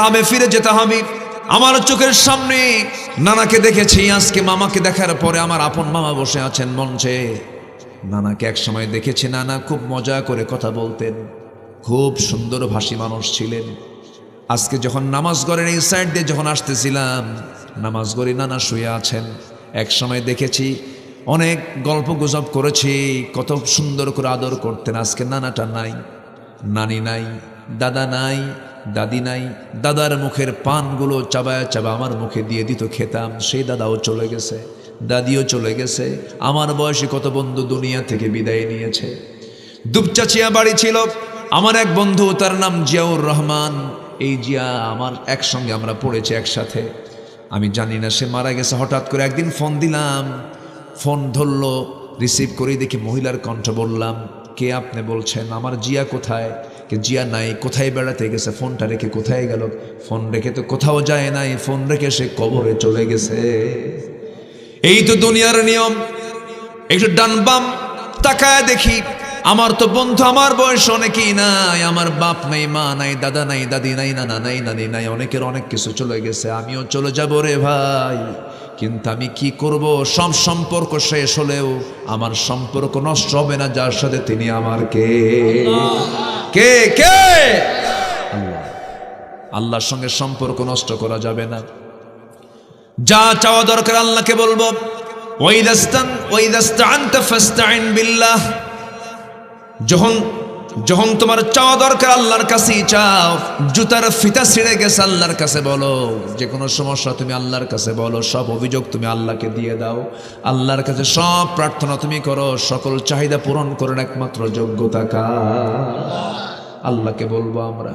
হবে, ফিরে যেতে হবে। আমার চোখের সামনে নানাকে দেখেছি, আজকে মামাকে দেখার পরে আমার আপন মামা বসে আছেন মঞ্চে। নানাকে এক সময় দেখেছি, নানা খুব মজা করে কথা বলতেন, খুব সুন্দর ভাষী মানুষ ছিলেন। আজকে যখন নামাজ ঘরের এই সাইড দিয়ে যখন আসতেছিলাম, নামাজ ঘরে নানা শুয়ে আছেন। এক সময় দেখেছি, অনেক গল্প গুজব করেছি, কত সুন্দর করে আদর করতেন। আজকে নানাটা নাই, নানি নাই, দাদা নাই, দাদি নাই। দাদার মুখের পানগুলো চাবায় চাবায় আমার মুখে দিয়ে দিত, খেতাম। সেই দাদাও চলে গেছে, দাদিও চলে গেছে। আমার বয়সী কত বন্ধু দুনিয়া থেকে বিদায় নিয়েছে। দুপচাচিয়া বাড়ি ছিল আমার এক বন্ধু, তার নাম জিয়াউর রহমান। এই জিয়া আমার একসঙ্গে আমরা পড়েছি একসাথে। আমি জানি না সে মারা গেছে। হঠাৎ করে একদিন ফোন দিলাম, ফোন ধরলো, রিসিভ করেই দেখি মহিলার কণ্ঠ। বললাম, কে আপনি? বলছেন, আমার জিয়া কোথায়? কে জিয়া নাই, কোথায় বেড়াতে গেছে? ফোনটা রেখে কোথায় গেল? ফোন রেখে তো কোথাও যায় নাই, ফোন রেখে সে কবরে চলে গেছে। এই তো দুনিয়ার নিয়ম। একটু ডান বাম তাকায় দেখি, আমার তো বন্ধু আমার বয়স অনেকেই নাই, আমার বাপ নাই, মা নাই, দাদা নাই, দাদি নাই, নানা নাই, নানি নাই, অনেকের অনেক কিছু চলে গেছে। আমিও চলে যাব রে ভাই, কিন্তু আমি কি করব? সব সম্পর্ক শেষ হলেও আমার সম্পর্ক নষ্ট হবে না যার সাথে তিনি আমার কে কে কে আল্লাহ। আল্লাহর সঙ্গে সম্পর্ক নষ্ট করা যাবে না। যা চাওয়া দরকার আল্লাহকে বলবো। যখন তোমার চাওয়া দরকার আল্লাহর কাছেই চাও। জুতার ফিতা ছিঁড়ে গেছে, আল্লাহর কাছে বলো। যে কোনো সমস্যা তুমি আল্লাহর কাছে বলো, সব অভিযোগ তুমি আল্লাহকে দিয়ে দাও। আল্লাহর কাছে সব প্রার্থনা তুমি করো, সকল চাহিদা পূরণ করার একমাত্র যোগ্যতা কার? আল্লাহকে বলবো আমরা।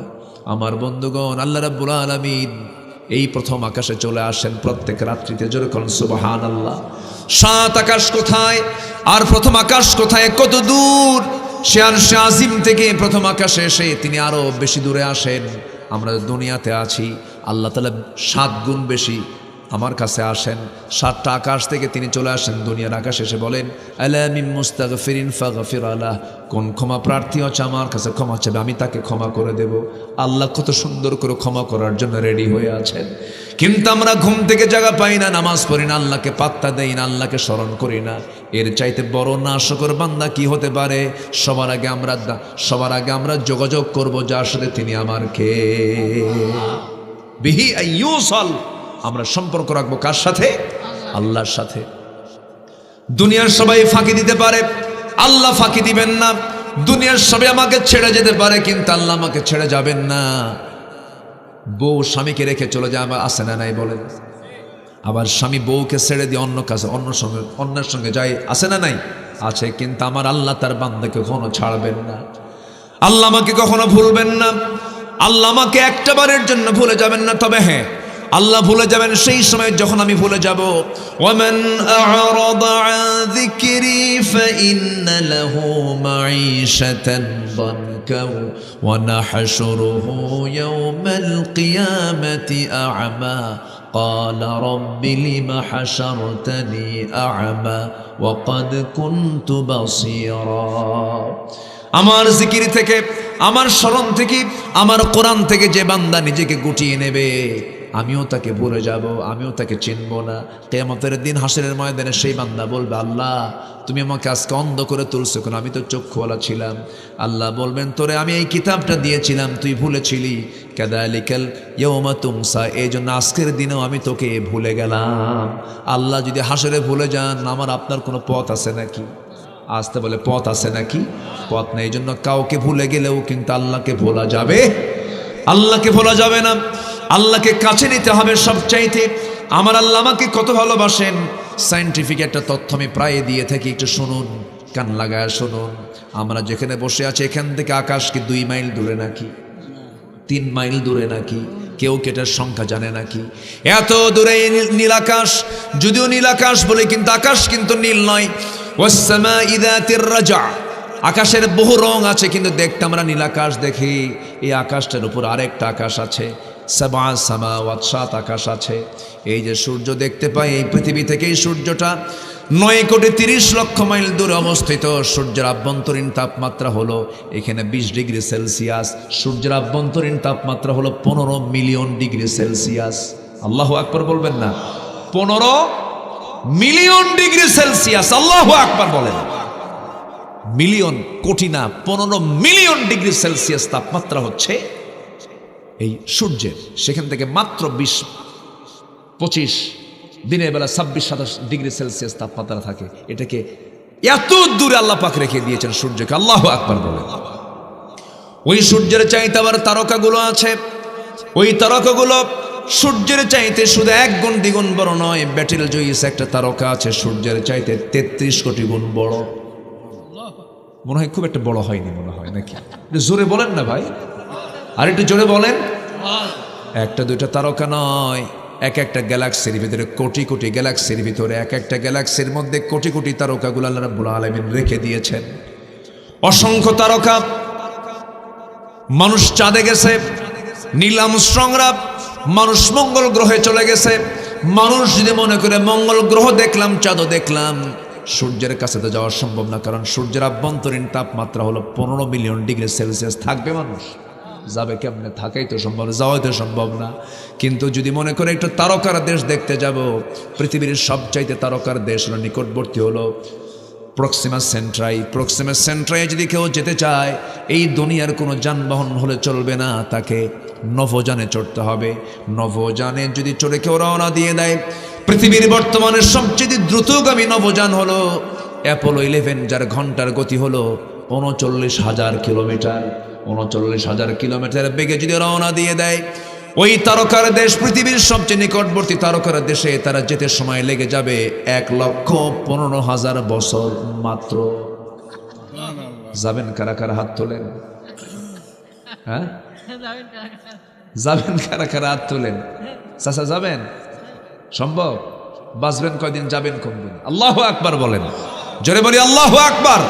আমার বন্ধুগণ, আল্লাহ রাব্বুল আলামিন এই প্রথম আকাশে চলে আসেন প্রত্যেক রাত্রিতে। জোরে করুন সুবহানাল্লাহ। সাত আকাশ কোথায় আর প্রথম আকাশ কোথায়? কত দূর! সে আরশে আজিম থেকে প্রথম আকাশে এসে তিনি আরো বেশি দূরে আসেন। আমরা দুনিয়াতে আছি, আল্লাহ তাআলা 7 গুণ বেশি আমার কাছে আসেন। 7টা আকাশ থেকে তিনি চলে আসেন দুনিয়ার আকাশে, এসে বলেন, আলা মিন মুস্তাগফিরিন ফাগফির আলাহ। কোন ক্ষমা প্রার্থী আছে আমার কাছে ক্ষমা চাবে, আমি তাকে ক্ষমা করে দেব। আল্লাহ কত সুন্দর করে ক্ষমা করার জন্য রেডি হয়ে আছেন। কিন্তু আমরা ঘুম থেকে জাগা পাই না, নামাজ পড়ি না, আল্লাহকে পাত্তা দেই না, আল্লাহকে স্মরণ করি না। এর চাইতে বড় নাশকর বান্দা কি হতে পারে? সবার আগে আমরা যোগাযোগ করব যার সাথে তিনি আমার কে বিহি আইয়ুসাল। আমরা সম্পর্ক রাখবো কার সাথে? আল্লাহর সাথে। দুনিয়ার সবাই ফাঁকি দিতে পারে, আল্লাহ ফাঁকি দিবেন না। দুনিয়ার সবাই আমাকে ছেড়ে যেতে পারে, কিন্তু আল্লাহ আমাকে ছেড়ে যাবেন না। বউ স্বামীকে রেখে চলে যায়, আমার আছে না নাই বলেন? আবার স্বামী বউকে ছেড়ে দিয়ে অন্যের সঙ্গে যায়, আছে না নাই? আছে। কিন্তু আমার আল্লাহ তার বান্দাকে কখনো ছাড়বেন না। আল্লাহ আমাকে কখনো ভুলবেন না। আল্লাহ আমাকে একটা বারের জন্য ভুলে যাবেন না। তবে হ্যাঁ, আল্লাহ ভুলে যাবেন সেই সময় যখন আমি ভুলে যাব। ওয়ামান আ'রাদা আন যিকরি ফাইন্না লাহু মাঈশাতান দানকা ওয়া নাহশুরুহু ইয়াওমাল কিয়ামাতি আ'মা ক্বালা রাব্বি লিমা হাশারতানি আ'মা ওয়া ক্বাদ কুনতু বাসীরা। আমার জিকির থেকে, আমার স্মরণ থেকে, আমার কোরআন থেকে যে বান্দা নিজেকে গুটিয়ে নেবে, আমিও তাকে ভুলে যাব, আমিও তাকে চিনব না। কিয়ামতের দিন হাসরের ময়দানে সেই বান্দা বলবে, আল্লাহ তুমি আমাকে আজকে অন্ধ করে তুলছো কেন? আমি তো চক্ষুওয়ালা ছিলাম। আল্লাহ বলবেন, তোরে আমি এই কিতাবটা দিয়েছিলাম, তুই ভুলেছিলি। কাযালিকাল ইয়াওমা তুনসা, এই জন্য আজকের দিনেও আমি তোকে ভুলে গেলাম। আল্লাহ যদি হাসরে ভুলে যান, আমার আপনার কোনো পথ আছে নাকি? আসতে বলে পথ আছে নাকি? পথ নেই। এই জন্য কাউকে ভুলে গেলেও কিন্তু আল্লাহকে ভোলা যাবে, আল্লাহকে ভোলা যাবে না। আল্লাহকে কাছে নিতে হবে সবচাইতে। আমার আল্লাহ আমাকে কত ভালোবাসেন, সায়েন্টিফিক একটা তথ্য আমি প্রায় দিয়ে থাকি, একটু শুনুন, কান লাগায় শুনুন। আমরা যেখানে বসে আছি এখান থেকে আকাশ কি 2 মাইল দূরে নাকি? 3 মাইল দূরে নাকি? কেউ কেটার সংখ্যা জানে নাকি? এত দূরে নীল আকাশ। যদিও নীল আকাশ বলে, কিন্তু আকাশ কিন্তু নীল নয়। ওয়াস-সামাই যাতির রাজা, আকাশের বহু রং আছে, কিন্তু দেখতে আমরা নীল আকাশ দেখি। এই আকাশটার উপর আরেকটা আকাশ আছে, 7 সামাওয়াত, 7 আকাশ আছে। এই যে সূর্য দেখতে পাই, এই পৃথিবী থেকে এই সূর্যটা 9,30,00,000 মাইল দূরে অবস্থিত। সূর্যের আভ্যন্তরীণ তাপমাত্রা হলো এখানে 20 ডিগ্রি সেলসিয়াস। সূর্যের আভ্যন্তরীণ তাপমাত্রা হলো 15 মিলিয়ন ডিগ্রি সেলসিয়াস। আল্লাহু আকবার বলবেন না? 15 মিলিয়ন ডিগ্রি সেলসিয়াস। আল্লাহু আকবার বলেন। মিলিয়ন, কোটি না, 15 মিলিয়ন ডিগ্রি সেলসিয়াস তাপমাত্রা হচ্ছে এই সূর্যের। সেখান থেকে মাত্র 20-25 দিনের বেলা 26-27 ডিগ্রি সেলসিয়াস তাপমাত্রা থাকে। এটাকে এত দূরে আল্লাহ পাক রেখে দিয়েছেন সূর্যকে। আল্লাহু আকবার বলেন। ওই সূর্যের চাইতে আবার তারকাগুলো আছে। ওই তারকাগুলো সূর্যের চাইতে শুধু 1 গুণ 2 গুণ বড় নয়। ব্যাটেল জয়িস একটা তারকা আছে সূর্যের চাইতে 33 কোটি গুণ বড়। মনে হয় খুব একটা বড় হয়নি মনে হয়, নাকি? একটু জোরে বলেন না ভাই, আর একটু জোরে বলেন। একটা দুইটা তারকা নয়, এক একটা গ্যালাক্সির ভিতরে কোটি কোটি গ্যালাক্সির ভিতরে, এক একটা গ্যালাক্সির মধ্যে কোটি কোটি তারকাগুলো আল্লাহ রাব্বুল আলামিন রেখে দিয়েছেন। অসংখ্য তারকা। মানুষ চাঁদে গেছে, নীল আর্মস্ট্রংরা মানুষ মঙ্গল গ্রহে চলে গেছে। মানুষ যদি মনে করে মঙ্গল গ্রহ দেখলাম, চাঁদও দেখলাম, সূর্যের কাছে তো যাওয়া সম্ভব না, কারণ সূর্যের আভ্যন্তরীণ তাপমাত্রা হলো 15 মিলিয়ন ডিগ্রি সেলসিয়াস। থাকবে মানুষ? যাবে কেমনে? থাকাই তো সম্ভব না, যাওয়াই তো সম্ভব না। কিন্তু যদি মনে করে একটু তারকার দেশ দেখতে যাব, পৃথিবীর সবচাইতে তারকার দেশ হলো নিকটবর্তী হলো প্রক্সিমা সেন্ট্রাই। প্রক্সিমা সেন্ট্রাই যদি কেউ যেতে চায়, এই দুনিয়ার কোনো যানবাহন হলে চলবে না, তাকে নভোযানে চড়তে হবে। নভোযানে যদি চড়ে কেউ রওনা দিয়ে দেয়, পৃথিবীর বর্তমানে সবচেয়ে দ্রুতগামী নভোযান হলো অ্যাপোলো 11, যার ঘন্টার গতি হলো 39,000 কিলোমিটার। 39,000 কিলোমিটার বেগে যদি রওনা দিয়ে দেয়, ওই তারকার দেশ, পৃথিবীর সবচেয়ে নিকটবর্তী তারকার দেশে তারা যেতে সময় লেগে যাবে 1,15,000 বছর মাত্র। যাবেন কারা কারা? হাত তোলেন। হ্যাঁ, যাবেন কারা কারা? হাত তোলেন। চাচা যাবেন? সম্ভব? বাঁচবেন কয়দিন, যাবেন কোনদিন? আল্লাহু আকবার বলেন। জোরে বলি আল্লাহু আকবার।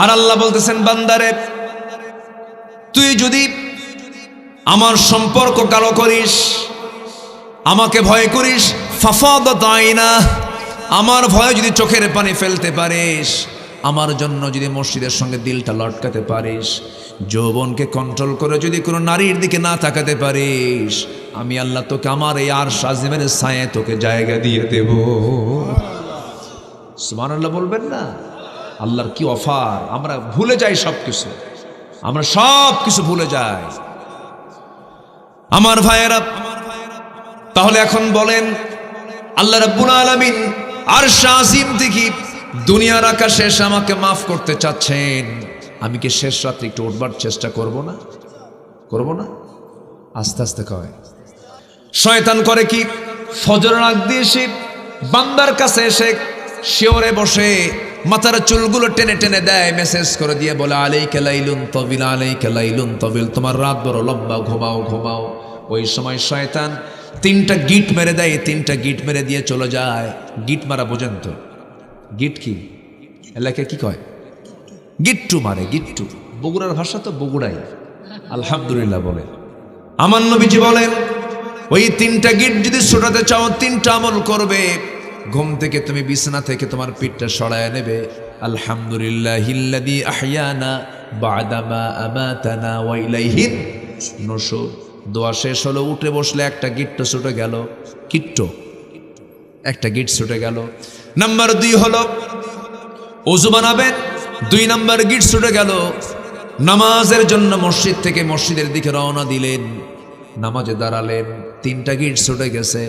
আর আল্লাহ বলতেছেন, বান্দারে তুই যদি আমার সম্পর্ক কালো করিস, আমাকে ভয় করিস, ফাফাদাত আইনা, আমার ভয়ে যদি চোখের পানি ফেলতে পারিস, আমার জন্য যদি মসজিদের সঙ্গে দিলটা লটকাতে পারিস, যৌবনকে কন্ট্রোল করে যদি কোনো নারীর দিকে না তাকাতে পারিস, আমি আল্লাহ তোকে আমার এই আরশ আজিমের ছায়ায় তোকে জায়গা দিয়ে দেব। সুবহানাল্লাহ বলবেন না? আল্লাহর কি অফার! আমরা ভুলে যাই সবকিছু, আমরা সব কিছু ভুলে যাই আমার ভাইয়েরা। তাহলে এখন বলেন, আল্লাহ রাব্বুল আলামিন আরশ আজিম থেকে দুনিয়ার আকাশে এসে আমাকে মাফ করতে চাচ্ছেন, আমি কি শেষ রাত্রে একটু উঠবার চেষ্টা করব না? করব না? আস্তে আস্তে কয়। শয়তান করে কি, ফজরের আগ দিয়ে সে বান্দার কাছে এসে শিওরে বসে মাথার চুলগুলো টেনে টেনে দেয়, মেসেজ করে দিয়ে বলে, আলাইকা লাইলুন তাবিল, আলাইকা লাইলুন তাবিল, তোমার রাত বড় লম্বা, ঘুমাও ঘুমাও। ওই সময় শয়তান 3টা গিট মেরে দেয়, 3টা গিট মেরে দিয়ে চলে যায়। গিট মারা বোঝেন তো? গিট কি এলাকায় কি কয়? গিট্টু মারে, গিট্টু। বগুড়ার ভাষা তো বগুড়াই। আলহামদুলিল্লাহ বলে। আমার নবীজি বলেন, ওই 3টা গিট যদি ছোটাতে চাও, 3টা আমল করবে। ঘুম থেকে তুমি বিছানা থেকে তোমার পিঠটা সরায় নেবে, আলহামদুলিল্লাহিল্লাযী আহইয়ানা বা'দামা আমাতানা ওয়া ইলাইহিন নুশুর। দোয়া শেষ হলো, উঠে বসলে একটা গিট্ট ছুটে গেল, একটা গিট ছুটে গেল। নাম্বার 2 হলো ওযু বানাবেন, 2 নাম্বার গিট ছুটে গেল। নামাজের জন্য মসজিদ থেকে মসজিদের দিকে রওনা দিলেন, নামাজে দাঁড়ালেন, 3টা গিট ছুটে গেছে।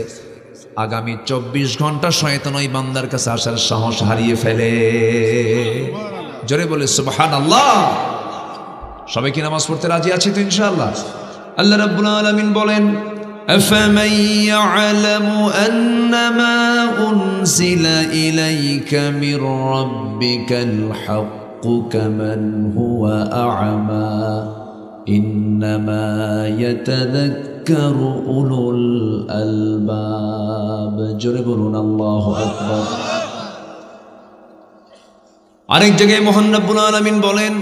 আগামী 24 ঘন্টা শয়তান ওই বান্দার কাছে আসার সাহস হারিয়ে ফেলে। জোরে বলে সুবহানাল্লাহ। সবাই কি নামাজ পড়তে রাজি আছে তো ইনশাআল্লাহ? আল্লাহ রাব্বুল আলামিন বলেন, আফামান ইয়ালামু আন্নামা উনজিলা ইলাইকা মির রাব্বিকাল হাক্কু কামান হুয়া আ'মা ইন্নামা ইয়াতাযাক্কারু উলুল আলবাব। জোরে বলুন আল্লাহু আকবার। আরেক জায়গায় মহান রব্বুল আলামিন বলেন,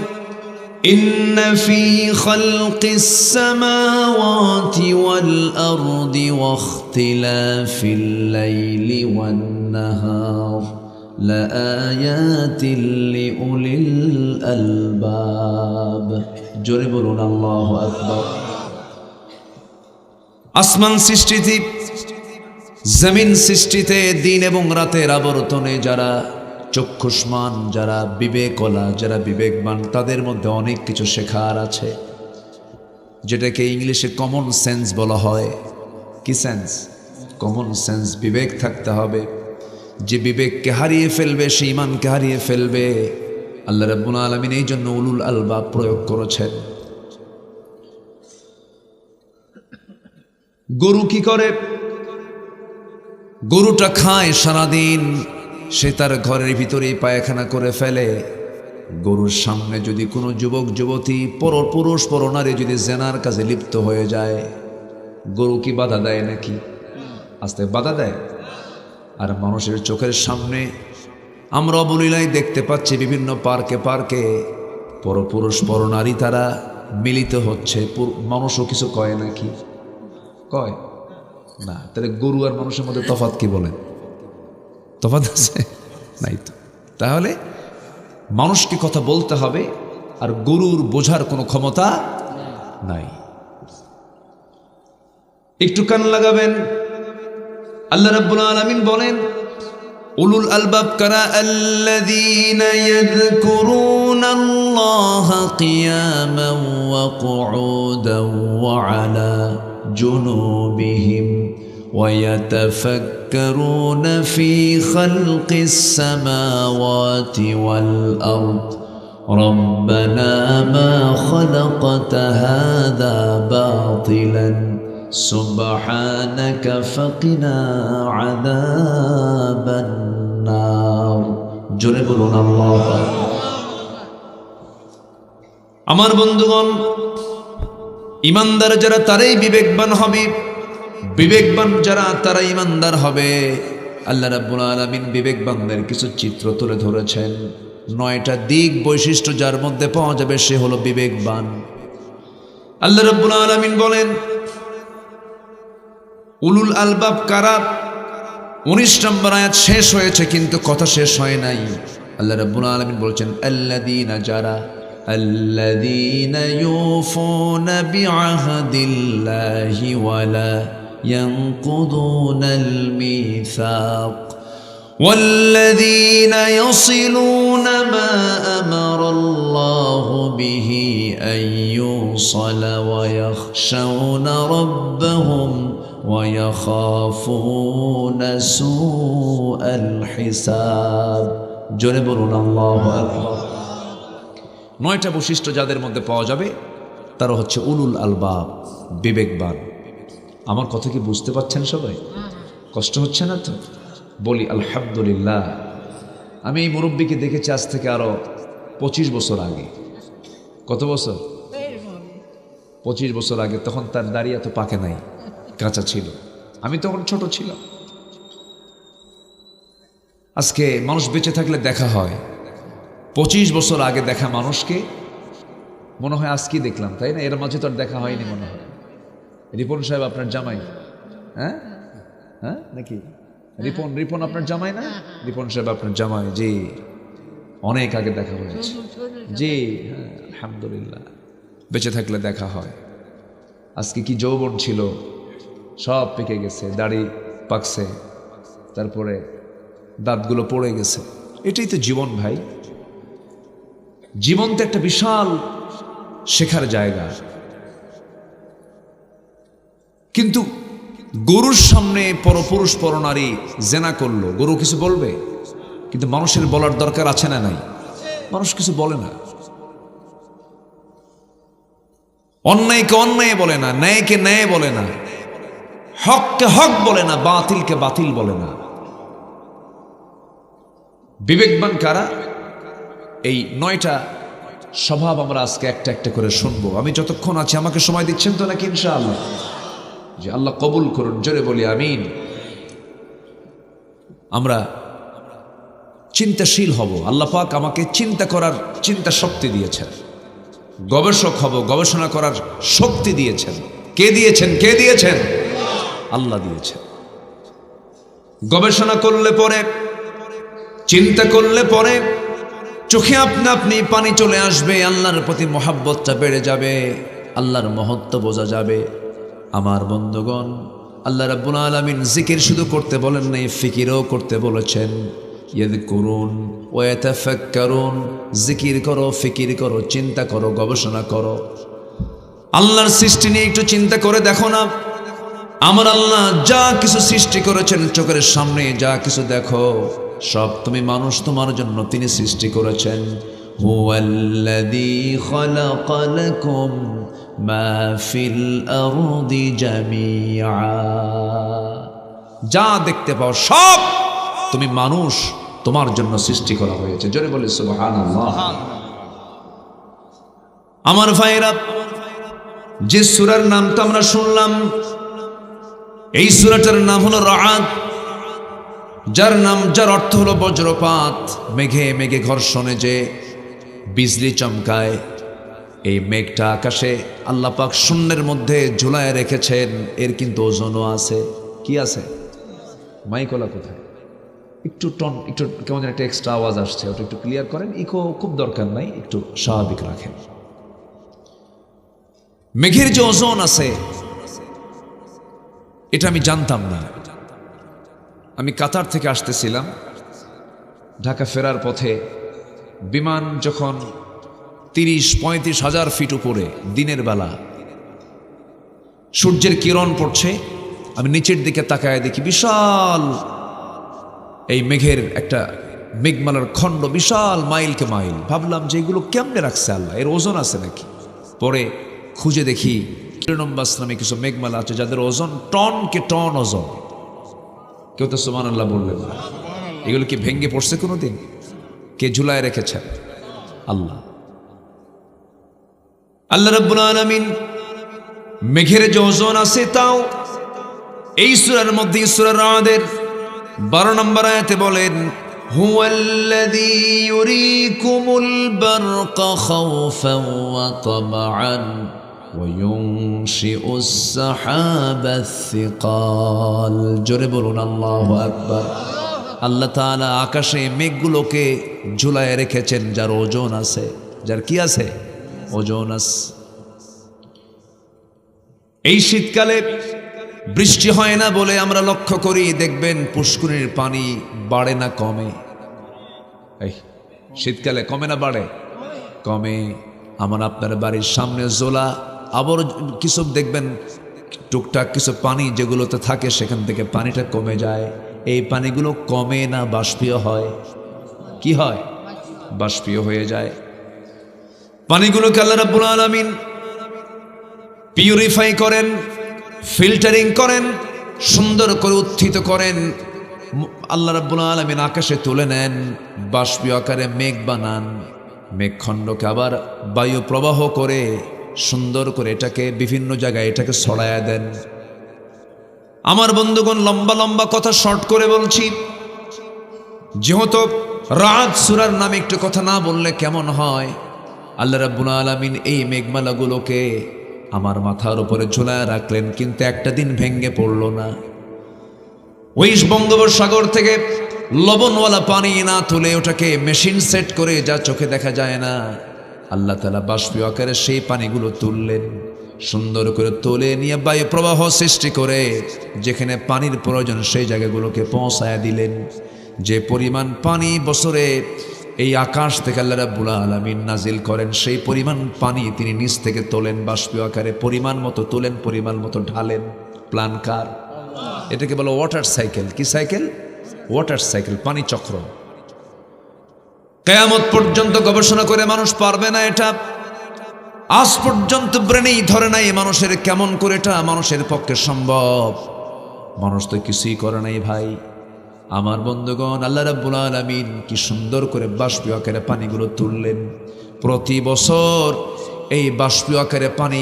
ইন্না ফি খালকিস সামাওয়াতি ওয়াল আরদি ওয়া ইখতিলাফিল লাইলি ওয়ান নাহার লাআয়াতিল লিউলিল আলবাব। জোরে বলুন আল্লাহু আকবার। আসমান সৃষ্টিতে, জমিন সৃষ্টিতে, দিন এবং রাতের আবর্তনে যারা চক্ষুষ্মান, যারা বিবেকওয়ালা, যারা বিবেকবান, তাদের মধ্যে অনেক কিছু শেখার আছে, যেটাকে ইংলিশে কমন সেন্স বলা হয়। কি সেন্স? Common sense. বিবেক থাকতে হবে। যে বিবেককে হারিয়ে ফেলবে সে ঈমানকে হারিয়ে ফেলবে। আল্লাহ রাব্বুল আলামিন এই জন্য উলুল আলবাব প্রয়োগ করেছেন। গরু কি করে? গরুটা খায় সারাদিন, সে তার ঘরের ভিতরেই পায়খানা করে ফেলে। গরুর সামনে যদি কোনো যুবক যুবতী, পুরুষ পরনারী যদি জেনার কাজে লিপ্ত হয়ে যায়, গরু কি বাধা দেয় নাকি? আস্তে বাধা দেয়। আর মানুষের চোখের সামনে আমরা অবলীলায় দেখতে পাচ্ছি বিভিন্ন পার্কে পার্কে পুরুষ পরনারী তারা মিলিত হচ্ছে। মানুষও কিছু কয় নাকি? কয় না। তাহলে গরু আর মানুষের মধ্যে তফাৎ কি বলেন? তফাৎ আছে? নাই তো। তাহলে মানুষকে কথা বলতে হবে, আর গরুর বোঝার কোনো ক্ষমতা নাই। একটু কান লাগাবেন। আল্লাহ রাব্বুল আলামিন বলেন, উলুল আলবাব কারা? আল্লাযীনা ইয়াযকুরুনাল্লাহা কিয়ামান ওয়া কুউদান ওয়া আলা জুনুবিহিম ওয়া ইয়াতাফাক্কারুনা ফি খালকিস সামাওয়াতি ওয়াল আরদ রব্বানা মা খালাকতা হাযা বাতিলান সুবহানাকা ফাকিনা আযাবান নার। জোরে বলুন আল্লাহু আকবার। আমার বন্ধুগণ, ঈমানদার যারা তারাই বিবেকবান হবে। বিবেকবান যারা তারা ঈমানদার হবে। আল্লাহ রাব্বুল আলামিন বিবেকবানদের কিছু চিত্র তুলে ধরেছেন। 9টা দিক বৈশিষ্ট্য যার মধ্যে পাওয়া যাবে সে হলো বিবেকবান। আল্লাহ রাব্বুল আলামিন বলেন, উলুল আলবাব কারা? 19 নম্বর আয়াত শেষ হয়েছে, কিন্তু কথা শেষ হয় নাই। আল্লাহ রাব্বুল আলামিন বলছেন, আল্লাযীনা যারা, আল্লাযীনা ইউফুনা বিআহদিল্লাহি ওয়া লা ইয়ানকুদুনাল মিসাক والذين يصلون ما أمر الله به أن يوصل ويخشون ربهم ويخافون سوء الحساب। জোরে বলুন আল্লাহু আকবার। 9টা বৈশিষ্ট্য যাদের মধ্যে পাওয়া যাবে তারা হচ্ছে উলুল আলবাব, বিবেকবান। আমার কথা কি বুঝতে পারছেন সবাই? কষ্ট হচ্ছে না তো? বলি আলহামদুলিল্লাহ। আমি এই মুরব্বীকে দেখেছি আজ থেকে আরো 25 বছর আগে। কত বছর? 25 বছর আগে। তখন তার দাড়ি এত পাকে নাই, কাঁচা ছিল। আমি তখন ছোট ছিলাম। আজকে মানুষ বেঁচে থাকলে দেখা হয়। 25 বছর আগে দেখা মানুষকে মনে হয় আজকে দেখলাম, তাই না? এর মাঝে তো আর দেখা হয়নি মনে হয়। রিপন সাহেব আপনার জামাই? হ্যাঁ হ্যাঁ নাকি? রিপন আপনার জামাই না? রিপন সাহেব আপনার জামাই? জি, অনেক আগে দেখা হয়েছে। জি হ্যাঁ, আলহামদুলিল্লাহ। বেঁচে থাকলে দেখা হয়। আজকে কি যৌবন ছিল, সব পেকে গেছে, দাড়ি পাকছে, তারপরে দাঁতগুলো পড়ে গেছে। এটাই তো জীবন ভাই। জীবন তো একটা বিশাল শেখার জায়গা। কিন্তু গরুর সামনে পরপুরুষ পরনারী জেনা করলো, গরু কিছু বলবে? কিন্তু মানুষের বলার দরকার আছে না নাই? মানুষ কিছু বলে না। অন্যায়কে অন্যায় বলে না, ন্যায়কে ন্যায় বলে না, হককে হক বলে না, বাতিলকে বাতিল বলে না। বিবেকবান কারা? এই 9টা স্বভাব আমরা আজকে একটা একটা করে শুনবো। আমি যতক্ষণ আছি, আমাকে সময় দিচ্ছেন তো নাকি? ইনশাআল্লাহ। যে আল্লাহ কবুল করুন, জোরে বলি আমিন। আমরা চিন্তাশীল হব। আল্লাহ পাক আমাকে চিন্তা করার চিন্তা শক্তি দিয়েছেন। গবেষক হব, গবেষণা করার শক্তি দিয়েছেন। কে দিয়েছেন? কে দিয়েছেন? আল্লাহ দিয়েছেন। গবেষণা করলে পরে চিন্তা করলে পরে চোখে আপনা আপনি পানি চলে আসবে, আল্লাহর প্রতি মহাব্বতটা বেড়ে যাবে, আল্লাহর মহত্ব বোঝা যাবে। আমার বন্ধুগণ, আল্লাহ রাব্বুল আলামিন জিকির শুধু করতে বলেন নাই, ফিকিরও করতে বলেছেন। ইয়াযকুরুন ওয়া ইয়াতাফাক্কারুন, জিকির করো, ফিকির করো, চিন্তা করো, গবেষণা করো। আল্লাহর সৃষ্টি নিয়ে একটু চিন্তা করে দেখো না। আমার আল্লাহ যা কিছু সৃষ্টি করেছেন, চোখের সামনে যা কিছু দেখো, সব তুমি মানুষ, তোমার জন্য তিনি সৃষ্টি করেছেন। হুয়াল্লাযী খালাকা লাকুম মা ফিল আরদি জামিআ, যা দেখতে পাও সব তুমি মানুষ, তোমার জন্য সৃষ্টি করা হয়েছে। জোরে বলি সুবহানাল্লাহ। আমার ভাইরা, যে সূরার নামটা আমরা শুনলাম, এই সূরাটার নাম হলো রাআদ, যার অর্থ হলো বজ্রপাত। মেঘে মেঘে ঘর্ষণে যে বিজলি চমকায়, এই মেঘটা আকাশে আল্লাহ পাক শূন্যের মধ্যে ঝুলায় রেখেছেন। এর কিন্তু ওজনও আছে। কি আছে? মাইকলা কোথায়? একটু কেমন একটা এক্সট্রা আওয়াজ আসছে, ওটা একটু ক্লিয়ার করেন। ইকো খুব দরকার নাই, একটু স্বাভাবিক রাখেন। মেঘের যে ওজন আছে, এটা আমি জানতাম না। আমি কাতার থেকে আসতেছিলাম, ঢাকা ফেরার পথে বিমান যখন ৩০-৩৫ হাজার ফিট উপরে, দিনের বেলা সূর্যের কিরণ পড়ছে, আমি নিচের দিকে তাকায় দেখি বিশাল এই মেঘের একটা মেঘমালার খণ্ড, বিশাল মাইলকে মাইল। ভাবলাম যে এগুলো কেমনে রাখছে আল্লাহ, এর ওজন আছে নাকি? পরে খুঁজে দেখি কিরণম্বাস নামে কিছু মেঘমালা আছে যাদের ওজন টনকে টন ওজন। কেউ তো সুবহানাল্লাহ বললেন না। এগুলো কি ভেঙ্গে পড়ছে কোনোদিন? কে ঝুলায় রেখেছেন? আল্লাহ। আল্লাহ রাব্বুল আলামিন মেঘের যে ওজন আছে তাও এই সূরার মধ্যে, সূরা রাদের 12 নম্বর আয়াতে বলেন, হুয়াল্লাযী ইউরীকুমুল বারকা খাওফান ওয়া তামআন ওয়া ইউনশিউস সাহাবাস সিকাল। জোরে বলুন আল্লাহু আকবার। আল্লাহ তাআলা আকাশে মেঘগুলোকে ঝুলায় রেখেছেন যার ওজন আছে। যার কি আছে? ওজন আছে। এই শীতকালে বৃষ্টি হয় না বলে আমরা লক্ষ্য করি, দেখবেন পুষ্করিণীর পানি বাড়ে না কমে? এই শীতকালে কমে না বাড়ে? কমে। আমার আপনার বাড়ির সামনে জোলা, আবার কিছু দেখবেন টুকটাক কিছু পানি যেগুলোতে থাকে, সেখান থেকে পানিটা কমে যায়। এই পানিগুলো কমে না বাষ্পীয় হয়? কি হয়? বাষ্পীয় হয়ে যায়। পানিগুলোকে আল্লাহ রাব্বুল আলামিন পিউরিফাই করেন, ফিল্টারিং করেন, সুন্দর করে উত্থিত করেন। আল্লাহ রাব্বুল আলামিন আকাশে তুলে নেন, বাষ্পীয় আকারে মেঘ বানান। মেঘখণ্ডকে আবার বায়ু প্রবাহ করে সুন্দর করে এটাকে বিভিন্ন জায়গায় এটাকে ছড়ায়া দেন। আমার বন্ধুগণ, লম্বা লম্বা কথা শর্ট করে বলছি, যেহেতু রাত সূরার নামে একটু কথা না বললে কেমন হয়। আল্লাহ রাব্বুল আলামিন এই মেঘমালাগুলোকে আমার মাথার উপরে ঝুলায় রাখলেন, কিন্তু একটা দিন ভেঙ্গে পড়লো না। ওই বঙ্গোপসাগর থেকে লবণওয়ালা পানি না তুলে ওটাকে মেশিন সেট করে, যা চোখে দেখা যায় না, আল্লাহ তাআলা বাষ্পীয় আকারে সেই পানিগুলো তুললেন। সুন্দর করে তুলে নিয়ে বায়ু প্রবাহ সৃষ্টি করে যেখানে পানির প্রয়োজন সেই জায়গাগুলোকে পৌঁছায় দিলেন। যে পরিমাণ পানি বছরে এই আকাশ থেকে আল্লাহ রাব্বুল আলামিন নাজিল করেন, সেই পরিমাণ পানি তিনি নিচ থেকে তোলেন, বাষ্পীয় আকারে পরিমাণ মতো তোলেন, পরিমাণ মতো ঢালেন। প্ল্যান কার? এটাকে বলো ওয়াটার সাইকেল। কি সাইকেল? ওয়াটার সাইকেল, পানি চক্র। কিয়ামত পর্যন্ত গবেষণা করে মানুষ পারবে না এটা। আজ পর্যন্ত ব্রেনেই ধরে নাই মানুষের কেমন করে এটা মানুষের পক্ষে সম্ভব। মানুষ তো কিছুই করে নাই ভাই। আমার বন্ধুগণ, আল্লাহ রাব্বুল আলামিন কি সুন্দর করে বাষ্পীয় আকারে পানিগুলো তুললেন। প্রতি বছর এই বাষ্পীয় আকারে পানি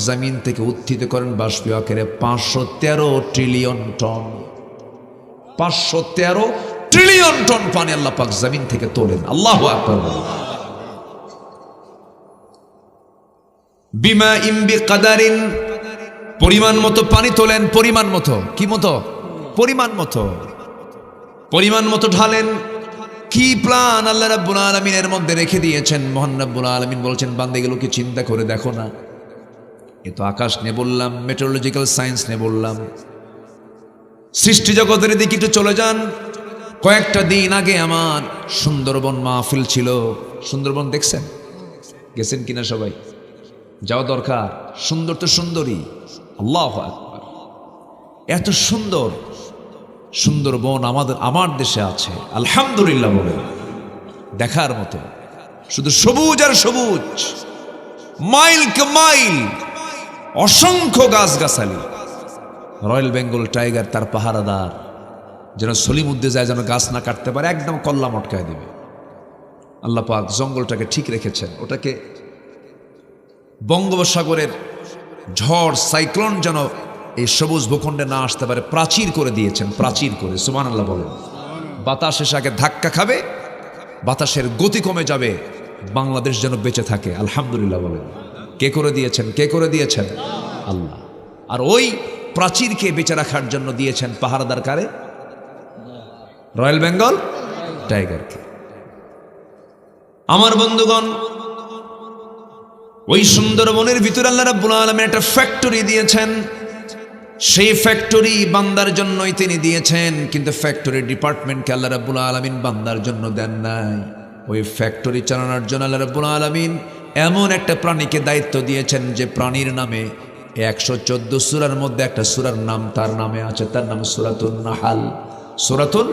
জমিন থেকে উত্থিত করেন বাষ্পীয় আকারে 513 ট্রিলিয়ন টন। 513 ট্রিলিয়ন টন পানি আল্লাহ পাক জমিন থেকে তোলেন। আল্লাহু আকবার। বিমা ইমবি কাদারিন, পরিমাণ মতো পানি তোলেন। পরিমাণ মতো, কি মতো? পরিমাণ মতো, পরিমাণ মতো ঢালেন। কি প্ল্যান আল্লাহ রাব্বুল আলামিনের মধ্যে রেখে দিয়েছেন। মহান রাব্বুল আলামিন বলছেন, বান্দাগুলোকে চিন্তা করে দেখো না, এ তো আকাশ নিয়ে বললাম, মেট্রোলজিক্যাল সায়েন্স নিয়ে বললাম, সৃষ্টি জগতের দিকে একটু চলে যান। কয়েকটা দিন আগে আমার সুন্দরবন মাহফিল ছিল। সুন্দরবন দেখছেন? গেছেন কিনা সবাই? যাওয়া দরকার। সুন্দর তো সুন্দরী, আল্লাহু আকবার। এত সুন্দর সুন্দরবন আমার দেশে আছে, আলহামদুলিল্লাহ বলে, দেখার মতো। শুধু সবুজ আর সবুজ, মাইল কে মাইল, অসংখ্য গাছগাছালি। রয়্যাল বেঙ্গল টাইগার তার পাহারাদার, যেন সলিমুদ্দে যায়, যেন গাছ না কাটতে পারে, একদম কল্লা মটকায় দেবে। আল্লাহ পাক জঙ্গলটাকে ঠিক রেখেছেন। ওটাকে বঙ্গোপসাগরের ঝড় সাইক্লোন যেন এই সবুজ ভূখণ্ডে না আসতে পারে, প্রাচীর করে দিয়েছেন, প্রাচীর করে। সুবহানাল্লাহ বলেন। বাতাস এসে আগে ধাক্কা খাবে, বাতাসের গতি কমে যাবে, বাংলাদেশ যেন বেঁচে থাকে। আলহামদুলিল্লাহ বলেন। কে করে দিয়েছেন? কে করে দিয়েছেন? আল্লাহ। আর ওই প্রাচীরকে বেঁচে রাখার জন্য দিয়েছেন পাহারাদার কারে? রয়্যাল বেঙ্গল টাইগারকে। আমার বন্ধুগণ, ওই সুন্দরবনের ভিতরে আল্লাহ রাব্বুল আলামিন একটা ফ্যাক্টরি দিয়েছেন। সেই ফ্যাক্টরি বান্দার জন্যই তিনি দিয়েছেন, কিন্তু ফ্যাক্টরি ডিপার্টমেন্টকে আল্লাহ রাব্বুল আলামিন বান্দার জন্য দেন নাই। ওই ফ্যাক্টরি চালানোর জন্য আল্লাহ রাব্বুল আলামিন এমন একটা প্রাণীকে দায়িত্ব দিয়েছেন, যে প্রাণীর নামে 114 সূরার মধ্যে একটা সূরার নাম তার নামে আছে, তার নাম সূরাতুন নাহাল। সূরাতুন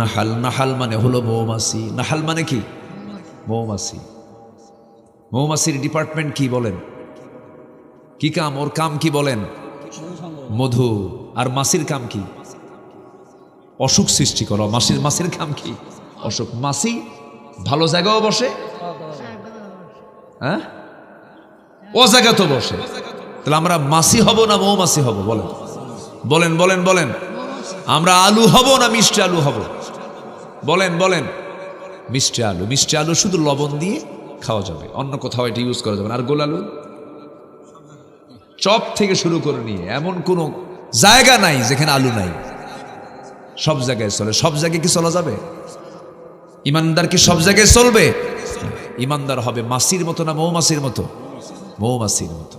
নাহাল। নাহাল মানে হলো মৌমাছি। নাহাল মানে কি? মৌমাছি। মৌমাছির ডিপার্টমেন্ট কি বলেন? কি কাম? ওর কাম কি বলেন? মধু। আর মাছির কাম কি? অসুখ সৃষ্টি করো। মাছির কাম কি? অসুখ। মাছি ভালো জায়গাও বসে, হ্যাঁ, ও জায়গা তো বসে। তাহলে আমরা মাছি হব না মৌমাছি হব? বলেন বলেন বলেন বলেন। আমরা আলু হব না মিষ্টি আলু হব? বলেন বলেন। মিষ্টি আলু। মিষ্টি আলু শুধু লবণ দিয়ে খাওয়া যাবে, অন্য কোথাও এটা ইউজ করা যাবে না। আর গোল আলু, চপ থেকে শুরু করে নিয়ে এমন কোনো জায়গা নাই যেখানে আলু নাই। সব জায়গায় চলে। সব জায়গায় কি চলা যাবে? ইমানদার কি সব জায়গায় চলবে? ইমানদার হবে মাছির মতো না মৌমাছির মতো? মৌমাছির মতো।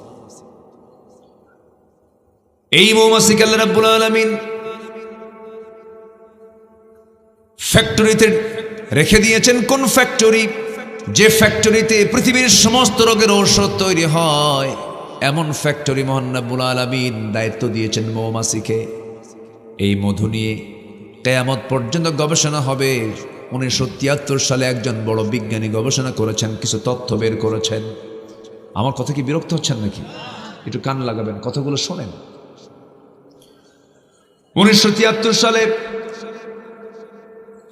এই মৌমাছিকে আল্লাহ রাব্বুল আলামিন ফ্যাক্টরিতে রেখে দিয়েছেন। কোন ফ্যাক্টরি? যে ফ্যাক্টরিতে পৃথিবীর সমস্ত রোগের ঔষধ তৈরি হয়, এমন ফ্যাক্টরি মহান রাব্বুল আলামিন দায়িত্ব দিয়েছেন মৌমাছিকে। এই মধু নিয়ে কিয়ামত পর্যন্ত গবেষণা হবে। 1973 সালে একজন বড় বিজ্ঞানী গবেষণা করেছেন, কিছু তথ্য বের করেছেন। আমার কথা কি বিরক্ত হচ্ছেন নাকি? একটু কান লাগাবেন, কথাগুলো শোনেন। 1973 সালে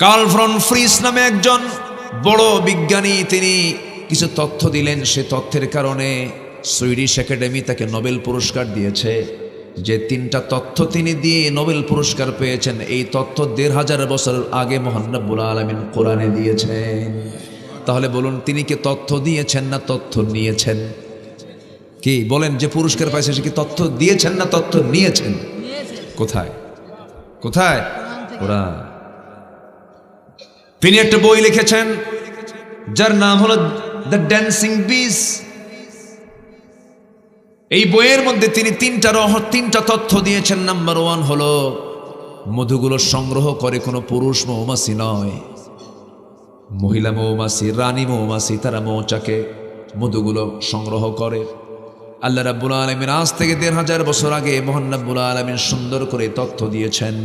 কার্ল ভন ফ্রিস নামে একজন বড় বিজ্ঞানী, তিনি কিছু তথ্য দিলেন। সে তথ্যের কারণে সুইডিশ একাডেমি তাকে নোবেল পুরস্কার দিয়েছে। যে 3টা তথ্য তিনি দিয়ে নোবেল পুরস্কার পেয়েছেন, এই তথ্য 1500 বছর আগে মহান রাব্বুল আলামিন কোরআনে দিয়েছেন। তাহলে বলুন, তিনি কি তথ্য দিয়েছেন না তথ্য নিয়েছেন? কি বলেন? যে পুরস্কার পাইছে সে কি তথ্য দিয়েছেন না তথ্য নিয়েছেন? কোথায় কোথায়? কোরআন। তিনি একটা বই লিখেছেন যার নাম হলো দ্য ড্যান্সিং বিস। এই বইয়ের মধ্যে তিনি 3টা তথ্য দিয়েছেন। নাম্বার 1 হলো মধুগুলো সংগ্রহ করে কোনো পুরুষ মৌমাছি নয়, মহিলা মৌমাছি, রানী মৌমাছি, তারা মৌচাকে মধুগুলো সংগ্রহ করে। আল্লাহ রাব্বুল আলামিন আজ থেকে 1500 বছর আগে মহান রাব্বুল আলামিন সুন্দর করে তথ্য দিয়েছেন।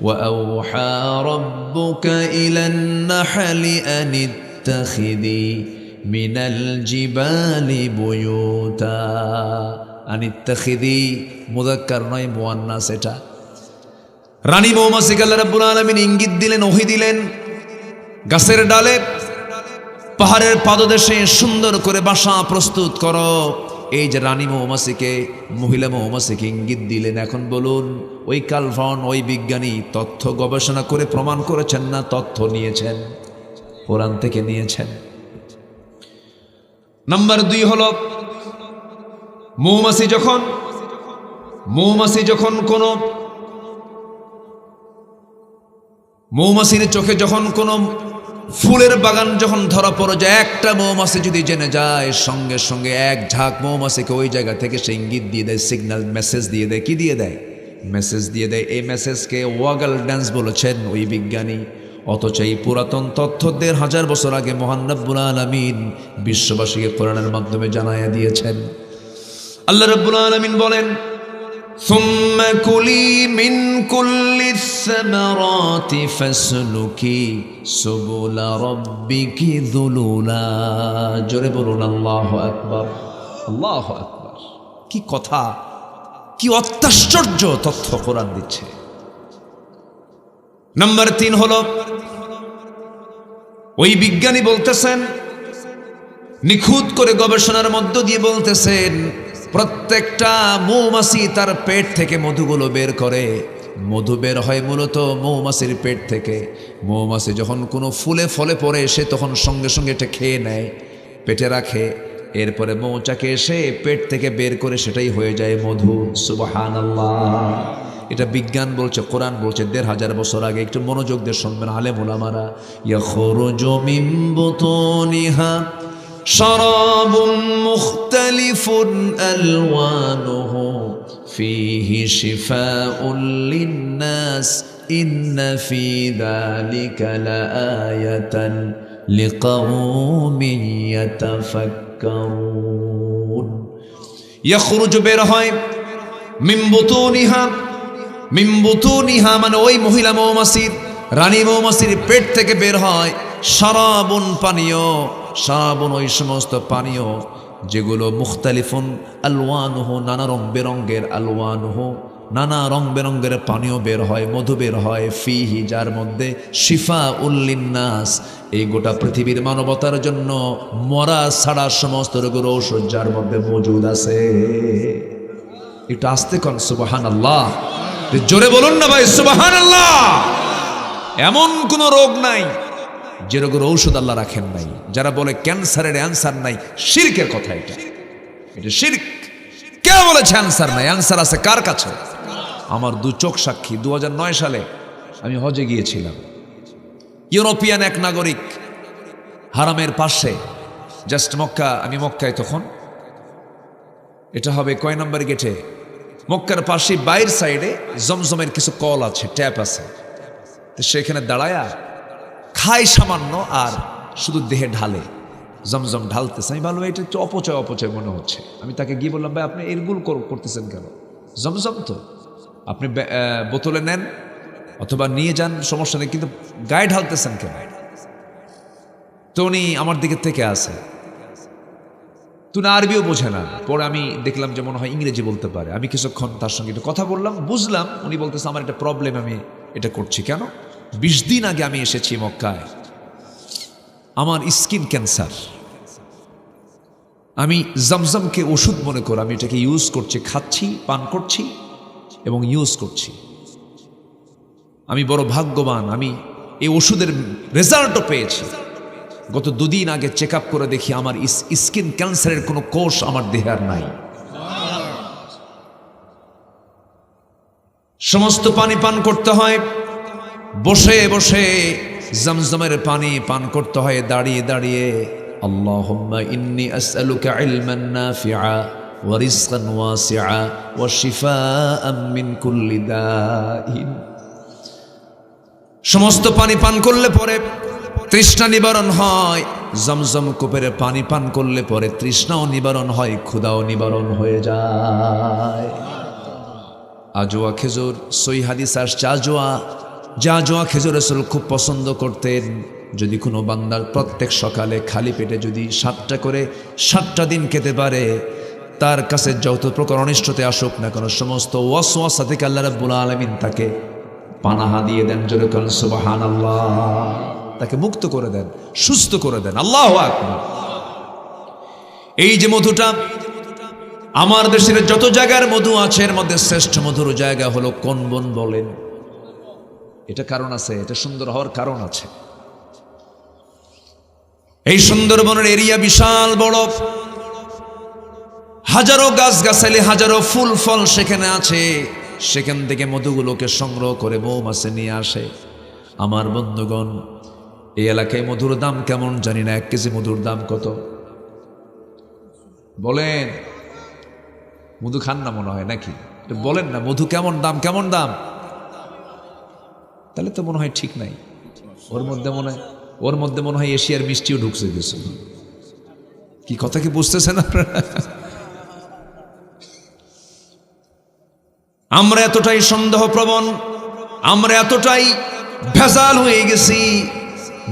ওয়া আওহা রাব্বুকা ইলান নাহলি আনিত্তাখিযি মিনাল জিবালি বুয়ুতা। আনিত্তাখিযি মুযাক্কার নয়, মুয়ান্নাস এটা। রানী মৌমাছিকে আল্লাহ রাব্বুল আলামিন ইঙ্গিত দিলেন, ওহী দিলেন, গাছের ডালে পাহাড়ের পাদদেশে সুন্দর করে বাসা প্রস্তুত করো। এই যে রানী মৌমাছিকে, মহিলা মৌমাছিকে ইঙ্গিত দিলেন। এখন বলুন, ওই কার্ল ভন, ওই বিজ্ঞানী তথ্য গবেষণা করে প্রমাণ করেছেন না তথ্য নিয়েছেন? কোরআন থেকে নিয়েছেন। নাম্বার 2 হলো মৌমাছি যখন কোন মৌমাছির চোখে যখন কোনো ফুলের বাগান যখন ধরা পড়ে যায়, একটা মৌমাছি যদি জেনে যায়, সঙ্গে সঙ্গে এক ঝাঁক মৌমাছিকে ওই জায়গা থেকে সে ইঙ্গিত দিয়ে দেয়, সিগন্যাল মেসেজ দিয়ে দেয়। কি দিয়ে দেয়? মেসেজ দিয়ে দেয়। এই মেসেজকে ওয়াগল ড্যান্স বলেছেন ওই বিজ্ঞানী। অথচ এই পুরাতন তথ্য ১৫০০ বছর আগে মহান রব্বুল আলামিন বিশ্ববাসীকে কোরআনের মাধ্যমে জানাইয়া দিয়েছেন। আল্লাহ রব্বুল আলামিন বলেন, ثم كلي من كل الثمرات فاسلكي سبل ربك ذللا। জোরে বলুন আল্লাহু আকবার, আল্লাহু আকবার। কি কথা, কি অত্যাশ্চর্য তথ্য কোরআন দিচ্ছে। নাম্বার 3 হলো, ওই বিজ্ঞানী বলতেছেন, নিখুঁত করে গবেষণার মধ্য দিয়ে বলতেছেন, প্রত্যেকটা মৌমাছি তার পেট থেকে মধুগুলো বের করে। মধু বের হয় মূলত মৌমাছির পেট থেকে। মৌমাছি যখন কোনো ফুলে ফলে পড়ে, সে তখন সঙ্গে সঙ্গে এটা খেয়ে নেয়, পেটে রাখে। এরপরে মৌচাকে এসে পেট থেকে বের করে সেটাই হয়ে যায় মধু। সুবহানাল্লাহ। এটা বিজ্ঞান বলছে, কোরআন বলছে ১৫০০ বছর আগে। একটু মনোযোগ দিয়ে শুনবেন আলেম ওলামারা। ইয়াখরুজু মিন বুতুনিহা শারাবুন মুখতালিফুন আলওয়ানুহু ফীহি শিফাউন লিন-নাস ইন্না ফী যালিকা লাআয়াতান লিকাওমিন ইয়াতাফাক্কারুন। ইয়াখরুজু বের হয়, মিন বুতুনিহা, মিন বুতুনিহা মানে ওই মহিলা মৌমাছির, রানী মৌমাছির পেট থেকে বের হয় শারাবুন পানীয়। শারাবুন ওই সমস্ত পানীয় যেগুলো মুখতালিফুন আলওয়ানুহু নানা রং বেরঙ্গের, আলওয়ানুহু নানা রং বেরঙ্গের পানীয় বের হয়, মধু বের হয়। ফিহি যার মধ্যে শিফাউল লিন-নাস, এই গোটা পৃথিবীর মানবতার জন্য মরা ছাড়া সমস্ত রোগের ঔষধ যার মধ্যে মজুদ আছে। একটু আস্তে কন সুবহানাল্লাহ, জোরে বলুন না ভাই সুবহানাল্লাহ। এমন কোন রোগ নাই যে রোগের ঔষধ আল্লাহ রাখেন নাই। যারা বলে ক্যান্সারের অ্যান্সার নাই, শিরকের কথা এটা, এটা শিরক। কে বলেছে অ্যান্সার নাই? অ্যান্সার আছে কার কাছে? আমার 2 চোখ সাক্ষী। 2009 সালে আমি হজে গিয়েছিলাম। ইউরোপিয়ান এক নাগরিক হারামের পাশে, জাস্ট মক্কা, আমি মক্কায় তখন, এটা হবে কয় নম্বর গেটে, মক্কার পাশে বাইর সাইডে জমজমের কিছু কল আছে, ট্যাপ আছে। তো সেখানে দাঁড়ায়া খায় সামান্য আর শুধু দেহে ঢালে, জমজম ঢালতেছে। আমি ভালো, এটা একটু অপচয় অপচয় মনে হচ্ছে। আমি তাকে গিয়ে বললাম, ভাই আপনি এরগুলো করতেছেন কেন? জমজম তো আপনি বোতলে নেন অথবা নিয়ে যান, সমস্যা নেই, কিন্তু গায়ে ঢালতেছেন কেন? তো উনি আমার দিকে থেকে আসে, তুই আরবিও বোঝে না। পরে আমি দেখলাম যে মনে হয় ইংরেজি বলতে পারে। আমি কিছুক্ষণ তার সঙ্গে একটু কথা বললাম, বুঝলাম উনি বলতেছে আমার একটা প্রবলেম, আমি এটা করছি। কেন? 20 দিন আগে আমি এসেছি মক্কায়, আমার স্কিন ক্যান্সার। আমি জমজমকে ওষুধ মনে করে আমি এটাকে ইউজ করছি, খাচ্ছি, পান করছি এবং ইউজ করছি। আমি বড় ভাগ্যবান, আমি এই ওষুধের রেজাল্টও পেয়েছি। গত 2 দিন আগে চেক আপ করে দেখি আমার স্কিন ক্যান্সারের কোনো কোষ আমার দেহে আর নাই। সমস্ত পানি পান করতে হয় বসে বসে, জমজমের পানি পান করতে হয় দাঁড়িয়ে দাঁড়িয়ে। আল্লাহুম্মা ইন্নী আসআলুকা ইলমান নাফিআ ওয়া রিজকান ওয়াসিআ ওয়া শিফাআম মিন কুল্লি দাইন। সমস্ত পানি পান করলে পরে তৃষ্ণা নিবারণ হয়। জমজম কূপের পানি পান করলে পরে তৃষ্ণাও নিবারণ হয়, ক্ষুধাও নিবারণ হয়ে যায়। আজোয়া খেজুর, সহিহ হাদিস আসছে, আজোয়া খেজুর রাসূল খুব পছন্দ করতেন। যদি কোনো বান্দার প্রত্যেক সকালে খালি পেটে যদি 7টা করে 7টা দিন খেতে পারে, তার কাছে যত প্রকার অনিষ্টতে আসুক না কেন, সমস্ত ওয়াসওয়াসা থেকে আল্লাহ রাব্বুল আলামিন তাকে পানাহা দিয়ে দেন। জোরে বলেন সুবহানাল্লাহ। তাকে মুক্ত করে দেন, সুস্থ করে দেন। আল্লাহু আকবার। এই যে মধুটা, আমার দেশের যত জায়গার মধু আছে এর মধ্যে শ্রেষ্ঠ মধুর জায়গা হলো কোন বন বলেন? এটা কারণ আছে, এটা সুন্দর হওয়ার কারণ আছে। এই সুন্দরবনের এরিয়া বিশাল বড়, হাজারো গাছগাছালি, হাজারো ফুল ফল সেখানে আছে। সেখান থেকে মধুগুলোকে সংগ্রহ করে মৌমাছি নিয়ে আসে। আমার বন্ধুগণ, এই এলাকায় মধুর দাম কেমন জানি না, 1 কেজি মধুর দাম কত বলেন? মধু খান না মনে হয় নাকি? বলেন না, মধু কেমন দাম? কেমন দাম? তাহলে তো মনে হয় ঠিক নাই। ওর মধ্যে মনে হয় এশিয়ার মিষ্টিও ঢুকছে গেছে। কি কথা কি বুঝতেছেন আপনারা? আমরা এতটাই সন্দেহপ্রবণ, আমরা এতটাই ভেজাল হয়ে গেছি,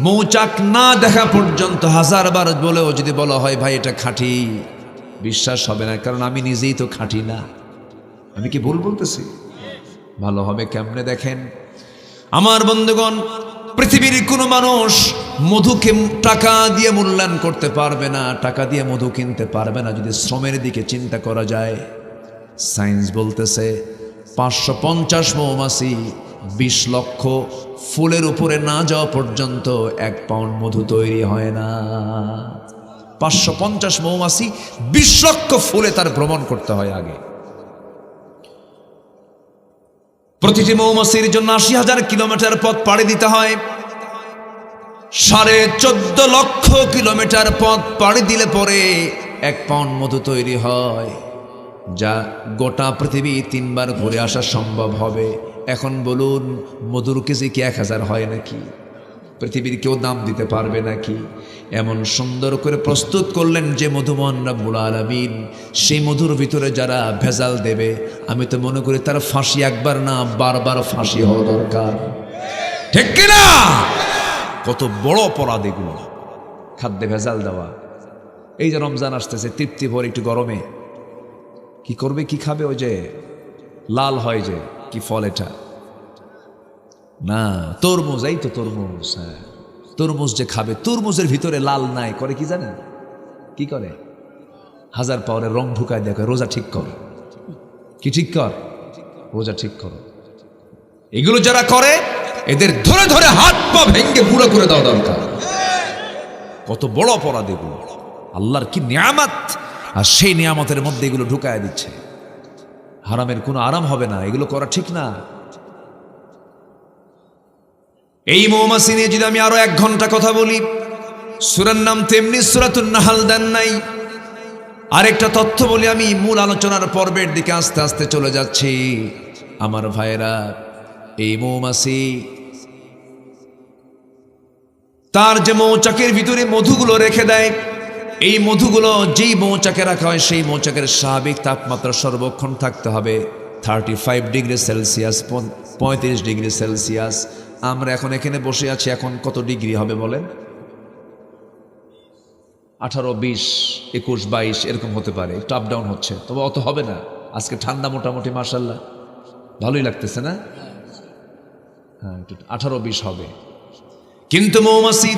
মৌচাক না দেখা পর্যন্ত 1000 বার বলেও যদি বলা হয় ভাই এটা খাঁটি, বিশ্বাস হবে না, কারণ আমি নিজেই তো খাঁটি না। আমি কি ভুল বলতেছি? ভালো হবে কেমনে দেখেন আমার বন্ধুগণ, পৃথিবীর কোনো মানুষ মধুকে টাকা দিয়ে মূল্যায়ন করতে পারবে না, টাকা দিয়ে মধু কিনতে পারবে না যদি শ্রমের দিকে চিন্তা করা যায়। সায়েন্স বলতেছে 550 মৌমাছি 20 লক্ষ ফুলের উপরে না যাওয়া পর্যন্ত 1 পাউন্ড মধু তৈরি হয় না। 550 মৌমাছি 20 লক্ষ ফুলে তার ভ্রমণ করতে হয় আগে। প্রতিটি মৌমাছির জন্য 80,000 কিলোমিটার পথ পাড়ি দিতে হয়। 14.5 লক্ষ কিলোমিটার পথ পাড়ি দিলে পরে 1 পাউন্ড মধু তৈরি হয়, যা গোটা পৃথিবী 3 বার ঘুরে আসা সম্ভব হবে। এখন বলুন, মধুর কেজি কি 1000 হয় নাকি? পৃথিবীর কেউ দাম দিতে পারবে নাকি? এমন সুন্দর করে প্রস্তুত করলেন যে মধুমোহন রব্বুল আলামিন, সেই মধুর ভিতরে যারা ভেজাল দেবে, আমি তো মনে করি তার ফাঁসি একবার না বারবার ফাঁসি হওয়া দরকার, ঠিক কিনা? কত বড় অপরাধ এগুলো, খাদ্যে ভেজাল দেওয়া। এই যে রমজান আসতেছে, তৃপ্তি ভরে একটু গরমে কি করবে, কি খাবে? ওই যে লাল হয় যে কি ফল এটা না, তরমুজ। এই তো তরমুজ, হ্যাঁ তরমুজ যে খাবে, তরমুজের ভিতরে লাল নাই, করে কি জানেন? কি করে? 1000 পাওয়ারের রং ঢুকায় দেখে রোজা ঠিক কর। কি ঠিক কর? রোজা ঠিক কর। এগুলো যারা করে এদের ধরে ধরে হাত পা ভেঙ্গে পুরো করে দেওয়া দরকার। কত বড় অপরাধ এগুলো, আল্লাহর কি নিয়ামত, আর সেই নিয়ামতের মধ্যে এগুলো ঢুকায় দিচ্ছে। হারামের কোনো আরাম হবে না, এগুলো করা ঠিক না। এই মৌমাছি নিয়ে যদি আমি আরো 1 ঘন্টা কথা বলি, সূরার নাম তেমনি সূরাতুন নাহল দেন নাই। আরেকটা তথ্য বলি, আমি মূল আলোচনার পর্বের দিকে আস্তে আস্তে চলে যাচ্ছি। আমার ভাইয়েরা, এই মৌমাছি তার যে মৌচাকের ভিতরে মধুগুলো রেখে দেয়, এই মধুগুলো যেই মৌচাকে রাখা হয় সেই মৌচাকের স্বাভাবিক তাপমাত্রা সর্বক্ষণ থাকতে হবে 35 ডিগ্রি সেলসিয়াস, 35 ডিগ্রি সেলসিয়াস। আমরা এখন এখানে বসে আছি, এখন কত ডিগ্রি হবে বলেন? 18, 20, 21, 22 এরকম হতে পারে, একটু আপ ডাউন হচ্ছে, তবে অত হবে না। আজকে ঠান্ডা মোটামুটি মাশাআল্লাহ ভালোই লাগতেছে না? হ্যাঁ, 18, 20 হবে। কিন্তু মৌমাছি